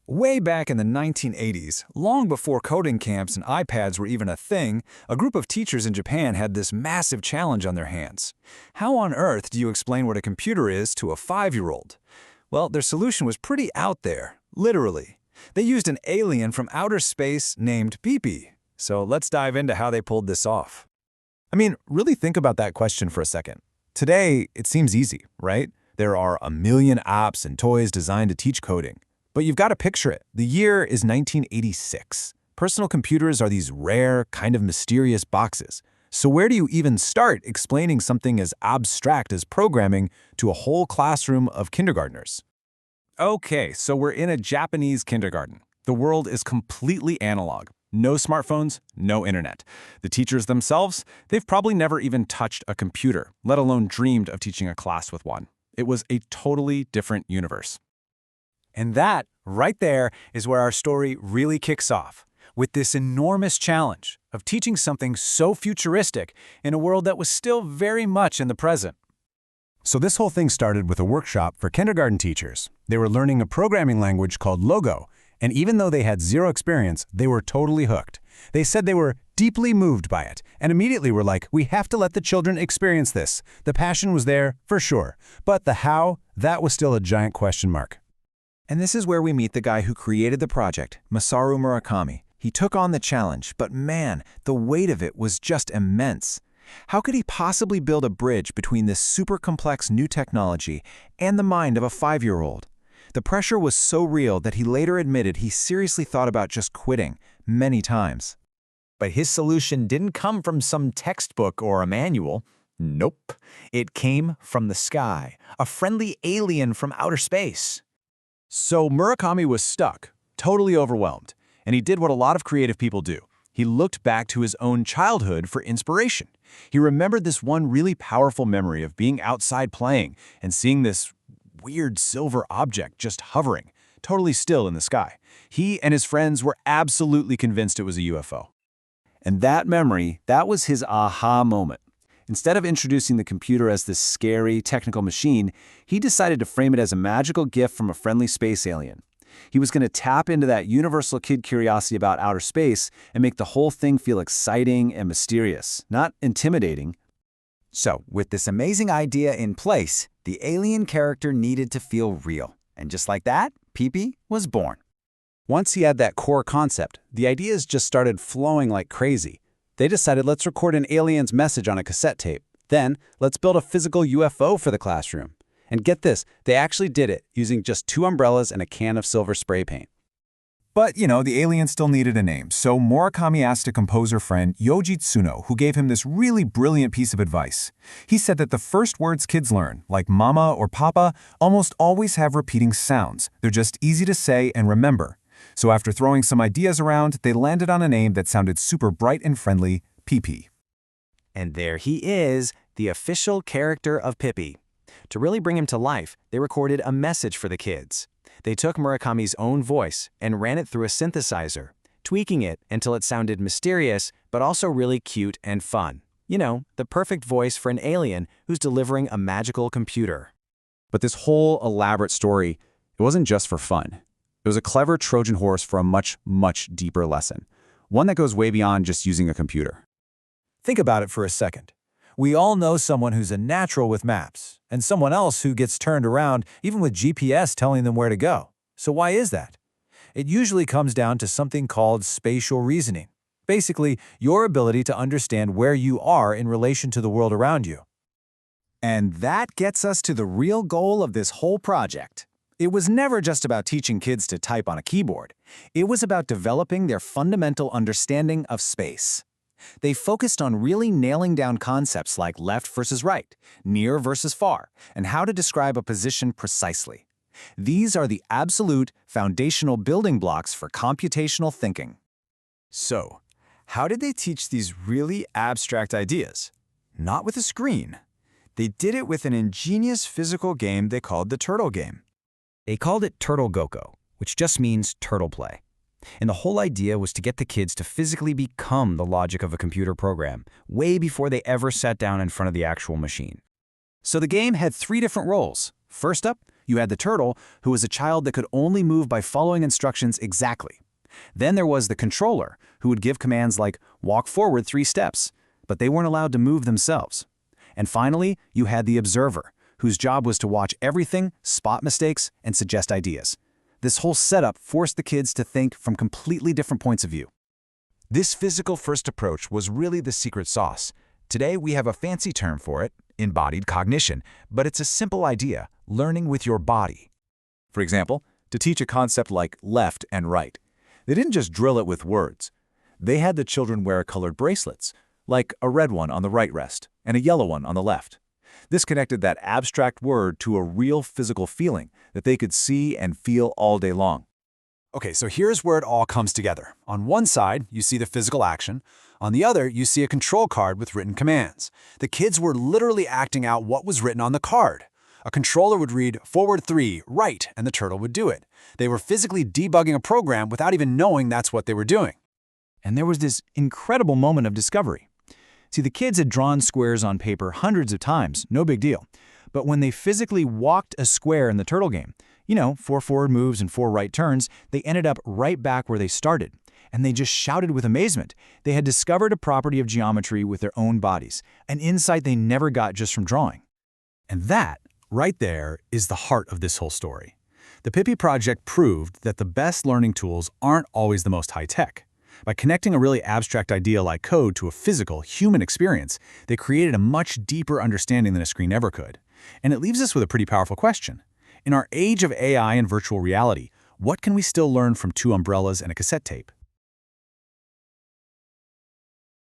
Way back in the 1980s, long before coding camps and iPads were even a thing, a group of teachers in Japan had this massive challenge on their hands. How on earth do you explain what a computer is to a 5-year-old? Well, their solution was pretty out there, literally. They used an alien from outer space named Pipi. So let's dive into how they pulled this off. I mean, really think about that question for a second. Today, it seems easy, right? There are a million apps and toys designed to teach coding. But you've got to picture it. The year is 1986. Personal computers are these rare, kind of mysterious boxes. So where do you even start explaining something as abstract as programming to a whole classroom of kindergartners? Okay, so we're in a Japanese kindergarten. The world is completely analog. No smartphones, no internet. The teachers themselves, they've probably never even touched a computer, let alone dreamed of teaching a class with one. It was a totally different universe. And that, right there, is where our story really kicks off, with this enormous challenge of teaching something so futuristic in a world that was still very much in the present. So this whole thing started with a workshop for kindergarten teachers. They were learning a programming language called Logo, and even though they had zero experience, they were totally hooked. They said they were deeply moved by it, and immediately were like, we have to let the children experience this. The passion was there, for sure, but the how, that was still a giant question mark. And this is where we meet the guy who created the project, Masaru Murakami. He took on the challenge, but man, the weight of it was just immense. How could he possibly build a bridge between this super complex new technology and the mind of a 5-year-old? The pressure was so real that he later admitted he seriously thought about just quitting, many times. But his solution didn't come from some textbook or a manual. Nope. It came from the sky, a friendly alien from outer space. So Murakami was stuck, totally overwhelmed, and he did what a lot of creative people do. He looked back to his own childhood for inspiration. He remembered this one really powerful memory of being outside playing and seeing this weird silver object just hovering, totally still in the sky. He and his friends were absolutely convinced it was a UFO. And that memory, that was his aha moment. Instead of introducing the computer as this scary, technical machine, he decided to frame it as a magical gift from a friendly space alien. He was going to tap into that universal kid curiosity about outer space and make the whole thing feel exciting and mysterious, not intimidating. So, with this amazing idea in place, the alien character needed to feel real. And just like that, Pipi was born. Once he had that core concept, the ideas just started flowing like crazy. They decided, let's record an alien's message on a cassette tape. Then, let's build a physical UFO for the classroom. And get this, they actually did it using just 2 umbrellas and a can of silver spray paint. But, the alien still needed a name, so Murakami asked a composer friend, Yoji Tsuno, who gave him this really brilliant piece of advice. He said that the first words kids learn, like mama or papa, almost always have repeating sounds. They're just easy to say and remember. So after throwing some ideas around, they landed on a name that sounded super bright and friendly, Pipi. And there he is, the official character of Pipi. To really bring him to life, they recorded a message for the kids. They took Murakami's own voice and ran it through a synthesizer, tweaking it until it sounded mysterious, but also really cute and fun. The perfect voice for an alien who's delivering a magical computer. But this whole elaborate story, it wasn't just for fun. It was a clever Trojan horse for a much, much deeper lesson. One that goes way beyond just using a computer. Think about it for a second. We all know someone who's a natural with maps, and someone else who gets turned around even with GPS telling them where to go. So why is that? It usually comes down to something called spatial reasoning. Basically, your ability to understand where you are in relation to the world around you. And that gets us to the real goal of this whole project. It was never just about teaching kids to type on a keyboard. It was about developing their fundamental understanding of space. They focused on really nailing down concepts like left versus right, near versus far, and how to describe a position precisely. These are the absolute foundational building blocks for computational thinking. So, how did they teach these really abstract ideas? Not with a screen. They did it with an ingenious physical game they called the Turtle Game. They called it Turtle Goko, which just means turtle play. And the whole idea was to get the kids to physically become the logic of a computer program, way before they ever sat down in front of the actual machine. So the game had 3 different roles. First up, You had the turtle, who was a child that could only move by following instructions exactly. Then there was the controller, who would give commands like walk forward 3 steps, but they weren't allowed to move themselves. And finally, you had the observer, whose job was to watch everything, spot mistakes, and suggest ideas. This whole setup forced the kids to think from completely different points of view. This physical-first approach was really the secret sauce. Today, we have a fancy term for it, embodied cognition, but it's a simple idea, learning with your body. For example, to teach a concept like left and right, they didn't just drill it with words. They had the children wear colored bracelets, like a red one on the right wrist and a yellow one on the left. This connected that abstract word to a real physical feeling that they could see and feel all day long. Okay, so here's where it all comes together. On one side, you see the physical action. On the other, you see a control card with written commands. The kids were literally acting out what was written on the card. A controller would read forward 3, right, and the turtle would do it. They were physically debugging a program without even knowing that's what they were doing. And there was this incredible moment of discovery. See, the kids had drawn squares on paper hundreds of times, no big deal. But when they physically walked a square in the turtle game, 4 forward moves and 4 right turns, they ended up right back where they started. And they just shouted with amazement. They had discovered a property of geometry with their own bodies, an insight they never got just from drawing. And that, right there, is the heart of this whole story. The Pipi project proved that the best learning tools aren't always the most high-tech. By connecting a really abstract idea like code to a physical, human experience, they created a much deeper understanding than a screen ever could. And it leaves us with a pretty powerful question. In our age of AI and virtual reality, what can we still learn from 2 umbrellas and a cassette tape?